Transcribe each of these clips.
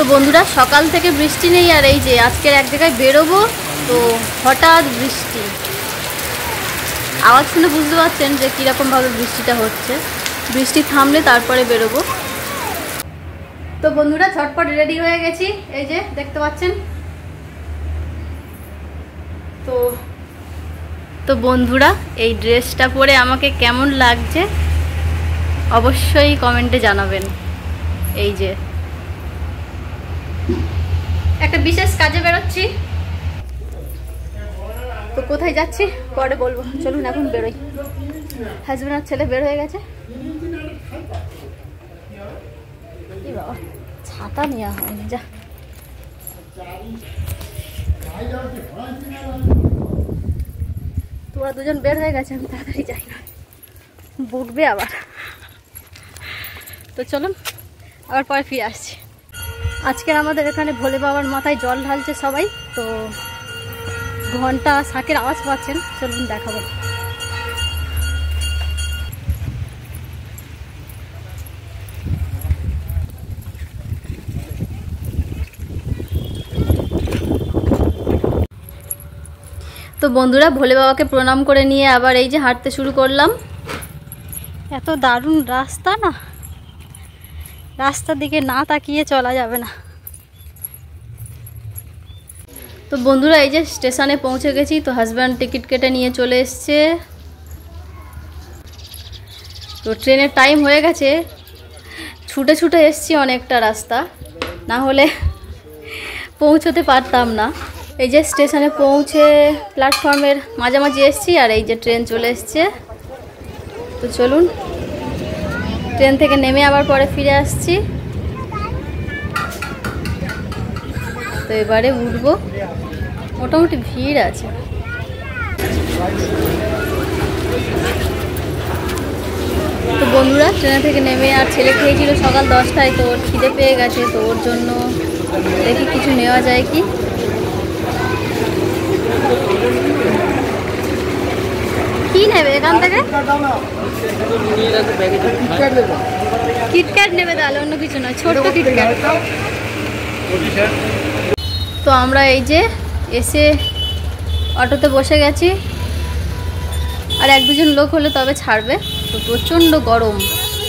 তো বন্ধুরা সকাল থেকে বৃষ্টি নেই, আর এই যে আজকের এক জায়গায় বেরোবো, তো হঠাৎ বৃষ্টি। আওয়াজ শুনে বুঝতে পারছেন যে কীরকমভাবে বৃষ্টিটা হচ্ছে। বৃষ্টি থামলে তারপরে বেরোবো। তো বন্ধুরা ঝটপট রেডি হয়ে গেছি, এই যে দেখতে পাচ্ছেন। তো বন্ধুরা এই ড্রেসটা পরে আমাকে কেমন লাগছে অবশ্যই কমেন্টে জানাবেন। এই যে একটা বিশেষ কাজে বেরোচ্ছি, তো কোথায় যাচ্ছি পরে বলবো, চলুন এখন বেরোই। হাজবেন্ড আর ছেলে বের হয়ে গেছে। কি বাবা, ছাতা নেওয়া হয়নি, যা। তোরা দুজন বের হয়ে গেছে, আমি তাড়াতাড়ি যাই না, বকবে আবার। তো চলুন আবার পরে ফিরে আসছি। আজকের আমাদের এখানে ভোলে বাবার মাথায় জল ঢালছে সবাই, তো ঘন্টা শাঁখের আওয়াজ পাচ্ছেন, চলুন দেখাবো। তো বন্ধুরা ভোলে বাবাকে প্রণাম করে নিয়ে আবার এই যে হাঁটতে শুরু করলাম। এত দারুণ রাস্তা না, রাস্তার দিকে না তাকিয়ে চলা যাবে না। তো বন্ধুরা এই যে স্টেশনে পৌঁছে গেছি, তো হাজব্যান্ড টিকিট কেটে নিয়ে চলে এসছে। তো ট্রেনের টাইম হয়ে গেছে, ছুটে ছুটে এসছি অনেকটা রাস্তা, না হলে পৌঁছতে পারতাম না। এই যে স্টেশনে পৌঁছে প্ল্যাটফর্মের মাঝামাঝি এসছি, আর এই যে ট্রেন চলে এসছে। তো চলুন ট্রেন থেকে নেমে আবার পরে ফিরে আসছি। তো এবারে উঠবো, মোটামুটি ভিড় আছে। তো বন্ধুরা ট্রেন থেকে নেমে, আর ছেলে খেয়েছিল সকাল 10টায়, তো ওর খিদে পেয়ে গেছে, তো ওর জন্য দেখি কিছু নেওয়া যায় কি। কি নেবে এখান থেকে? কিটক্যাট নেবে তাহলে, অন্য কিছু নয়, ছোট্ট কিটক্যাট। তো আমরা এই যে এসে অটোতে বসে গেছি, আর এক দুজন লোক হলে তবে ছাড়বে। তো প্রচণ্ড গরম,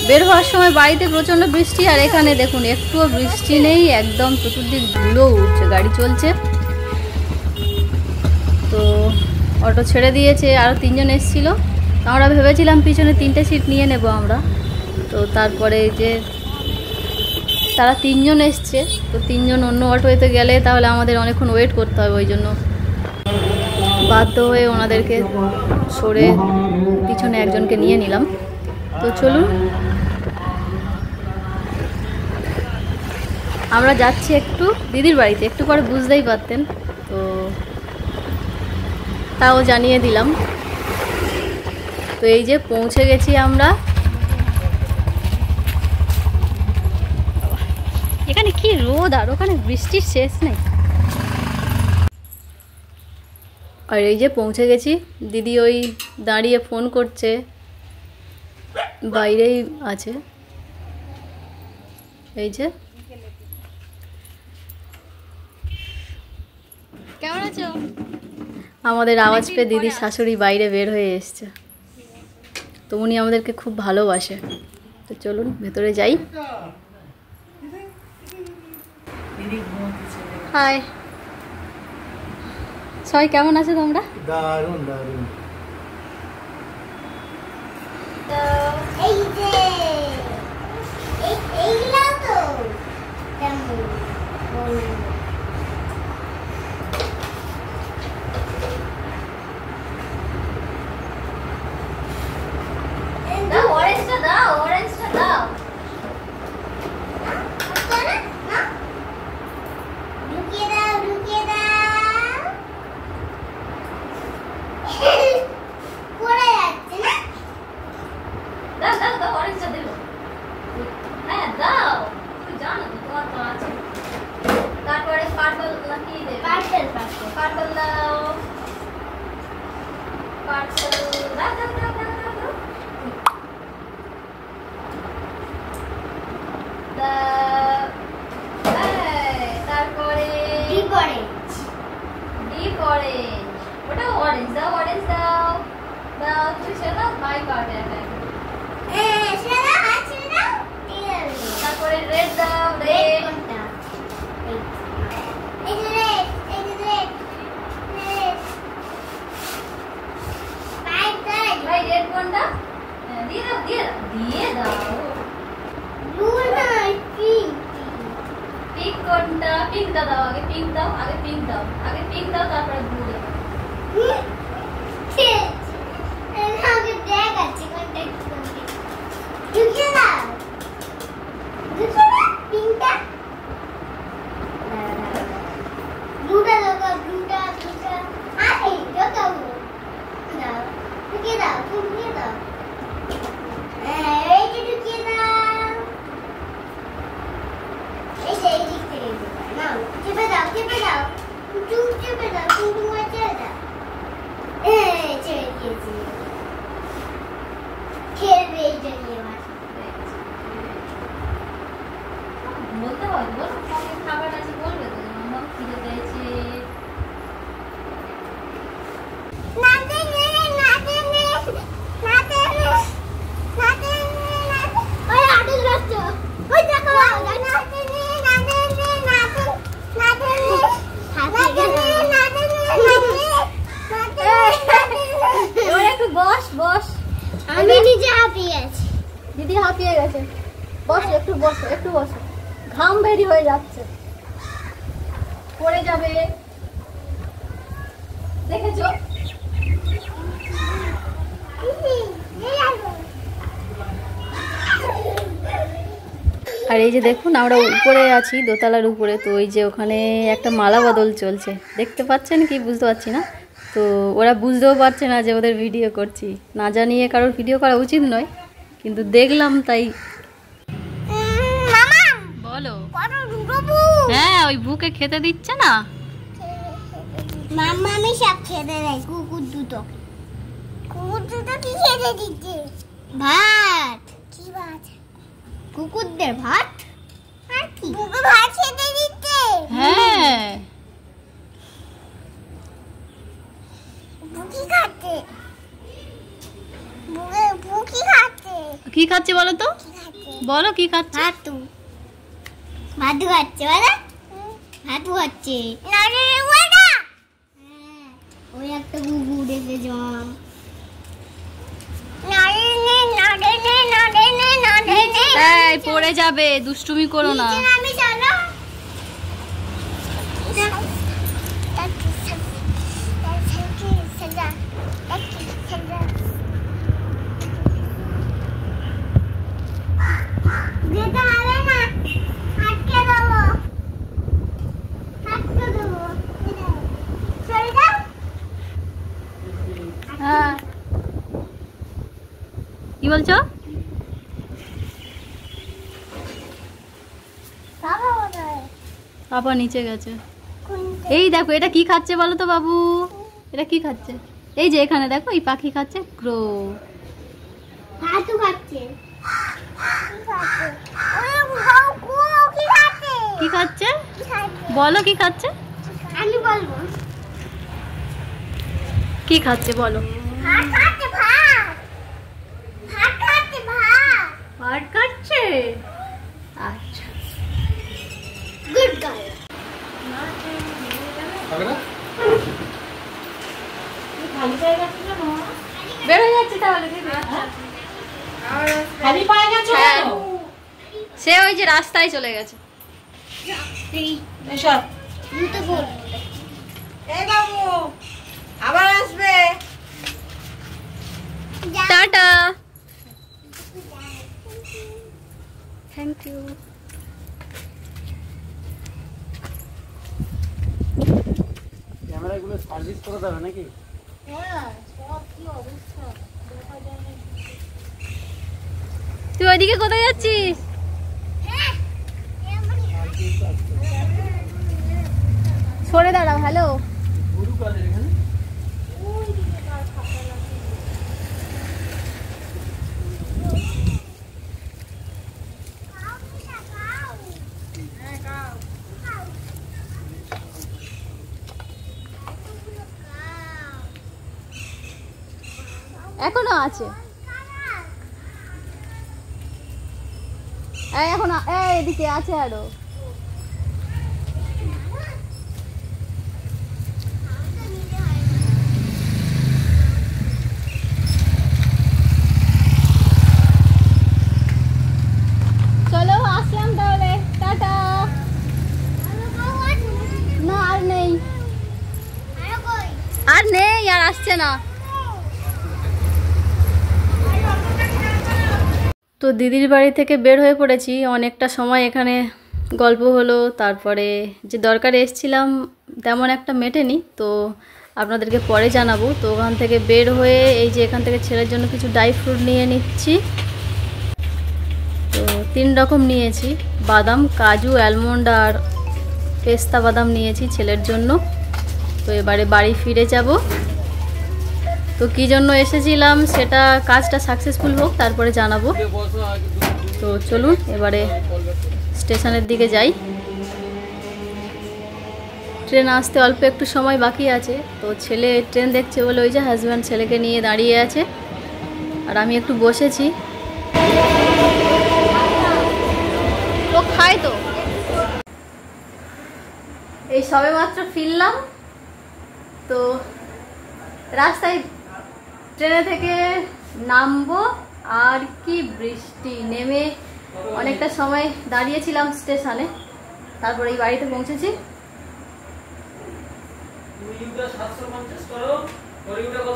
বের হওয়ার সময় বাড়িতে প্রচণ্ড বৃষ্টি, আর এখানে দেখুন একটুও বৃষ্টি নেই, একদম চতুর্দিক ধুলো উঠছে, গাড়ি চলছে। তো অটো ছেড়ে দিয়েছে, আরও 3 জন এসেছিল। আমরা ভেবেছিলাম পিছনে 3টে সিট নিয়ে নেব আমরা, তো তারপরে যে তারা 3 জন এসছে, তো 3 জন অন্য অটোতে গেলে তাহলে আমাদের অনেকক্ষণ ওয়েট করতে হবে, ওই জন্য বাধ্য হয়ে ওনাদেরকে সরে পিছনে একজনকে নিয়ে নিলাম। তো চলুন আমরা যাচ্ছি একটু দিদির বাড়িতে, একটু পরে বুঝতেই পারতেন, তো তাও জানিয়ে দিলাম। তো এই যে পৌঁছে গেছি আমরা। এখানে কি রোদ, আর ওখানে বৃষ্টির শেষ নেই। আর এই যে পৌঁছে গেছি, দিদি ওই দাঁড়িয়ে ফোন করছে, বাইরেই আছে। এই যে কেমন আছো? আমাদের আওয়াজ পেয়ে দিদির শাশুড়ি বাইরে বের হয়ে এসছে, তো উনি আমাদেরকে খুব ভালোবাসে। তো চলুন ভেতরে যাই। হাই সবাই, কেমন আছো তোমরা? দারুণ দারুণ। এই যে এইগুলা তো কেমন দাও, অরেঞ্জটা দাও, অরেঞ্জটা দাও। ঢুকিয়ে দাও, ঢুকিয়ে দাও। পড়ে যাচ্ছে না। দাও দাও দাও, অরেঞ্জটা দেবো। হ্যাঁ দাও, তুমি জানো তো তোমার তো আছে। তারপরে পার্পল নাকি দেবে? পার্পল, পার্পল, পার্পল দাও। পার্পল দাও দাও দাও দাও দাও। দাও। অরেঞ্জ, ওটা অরেঞ্জ দাও, অরেঞ্জ দাও, দাও তুমি সেটা দাও, ভাই পাবে একা একা। তারপরে রেড দাও, রেড ভাই রেড কোনটা? দিয়ে দাও, দিয়ে দাও, দিয়ে দাও। পিঙ্ক কোনটা? পিঙ্কটা দাও, আগে পিঙ্ক দাও, আগে পিঙ্ক দাও, আগে পিঙ্ক দাও, তারপরে ব্লু দাও। বলতে হবে, বলো সঙ্গে খাবার আছে বলবে তো, আমার খিদে পেয়েছে। একটু বস বস, আমি নিজে হাঁপিয়ে আছি। দিদি হাঁপিয়ে গেছে, বসো একটু, বসো একটু, বসো, ঘাম বেরি হয়ে যাচ্ছে, পড়ে যাবে, দেখেছো? আর এই যে দেখুন আমরা উপরে আছি, দোতলার উপরে, তো ওই যে ওখানে একটা মালা বদল চলছে, দেখতে পাচ্ছেন কি বুঝতে পারছি না, তো ওরা বুঝতেও পারছে না যে ওদের ভিডিও করছি, না জানিয়ে কারোর ভিডিও করা উচিত নয়, কিন্তু দেখলাম তাই। বলো। হ্যাঁ, ওই বুকে খেতে দিচ্ছে না, মাম্মা আমি সব খেতে দেয়, কুকুর দুটো। কুকুর দুটো কি খেতে দিচ্ছে? ভাত। কি ভাত? কুকুরদের ভাত। আর কি? কুকুর ভাত খেতে দিচ্ছে। হ্যাঁ বুকি খাচ্ছে। বুকি খাচ্ছে। কি খাচ্ছে বলো তো, বলো কি খাচ্ছে? ভাতু। ভাতু খাচ্ছে বলো। ভাতু খাচ্ছে। না রে ওটা। হ্যাঁ, ওই একটা কুকুর এসেছে মামা। এই পড়ে যাবে, দুষ্টুমি করো না। আমি চলো। যেতে হবে না, আটকে দেবো, আটকে দেবো, চলে যাও। হ্যাঁ, কি বলছো? পাপা নিচে গেছে। এই দেখো এটা কি খাচ্ছে বলো তো বাবু, এটা কি খাচ্ছে? এই যে এখানে দেখো, এই পাখি খাচ্ছে ক্রো। ভাতু খাচ্ছে। কি খাচ্ছে বলো, কি খাচ্ছে? আমি বলবো কি খাচ্ছে বলো? ভাত খাচ্ছে, ভাত। ভাত খাচ্ছে, ভাত। ভাত খাচ্ছে, আচ্ছা গুড গার্ল। বের হয়ে যাচ্ছে তাহলে দিদি। খালি পায়ে গেছো? হ্যাঁ, সে ওই যে রাস্তায় চলে গেছে। এসব জুতো পর। এই বাবু আবার আসবে। Tata, thank you. ক্যামেরাগুলো সার্ভিস করে দেবে নাকি? তুই ওইদিকে কোথায় যাচ্ছিস? সরে দাঁড়াও। হ্যালো, গরু কাদের এখানে? এখনো আছে। এখন এদিকে আছে আরো। চলো আসলাম তাহলে, টাটা। না আর নেই, আর নেই, আর আসছে না। তো দিদির বাড়ি থেকে বের হয়ে পড়েছি, অনেকটা সময় এখানে গল্প হলো, তারপরে যে দরকারে এসেছিলাম তেমন একটা মেটেনি, তো আপনাদেরকে পরে জানাবো। তো ওখান থেকে বের হয়ে এই যে এখান থেকে ছেলের জন্য কিছু ড্রাই ফ্রুট নিয়ে নিচ্ছি। তো 3 রকম নিয়েছি, বাদাম, কাজু, অ্যালমন্ড আর পেস্তা বাদাম নিয়েছি ছেলের জন্য। তো এবারে বাড়ি ফিরে যাব। তো কী জন্য এসেছিলাম সেটা, কাজটা সাকসেসফুল হোক তারপরে জানাবো। তো চলুন এবারে স্টেশনের দিকে যাই। ট্রেন আসতে অল্প একটু সময় বাকি আছে। তো ছেলে ট্রেন দেখছে বলে ওই যে হাজব্যান্ড ছেলেকে নিয়ে দাঁড়িয়ে আছে, আর আমি একটু বসেছি। তো খাই তো, এই সবে মাত্র ফিরলাম। তো রাস্তায় ট্রেনে থেকে নামবো, আর কি বৃষ্টি, নেমে অনেকটা সময় দাঁড়িয়েছিলাম স্টেশনে, তারপরে এই বাড়িতে পৌঁছেছি।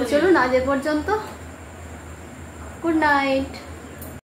তো চলুন আজ এ পর্যন্ত, গুড নাইট।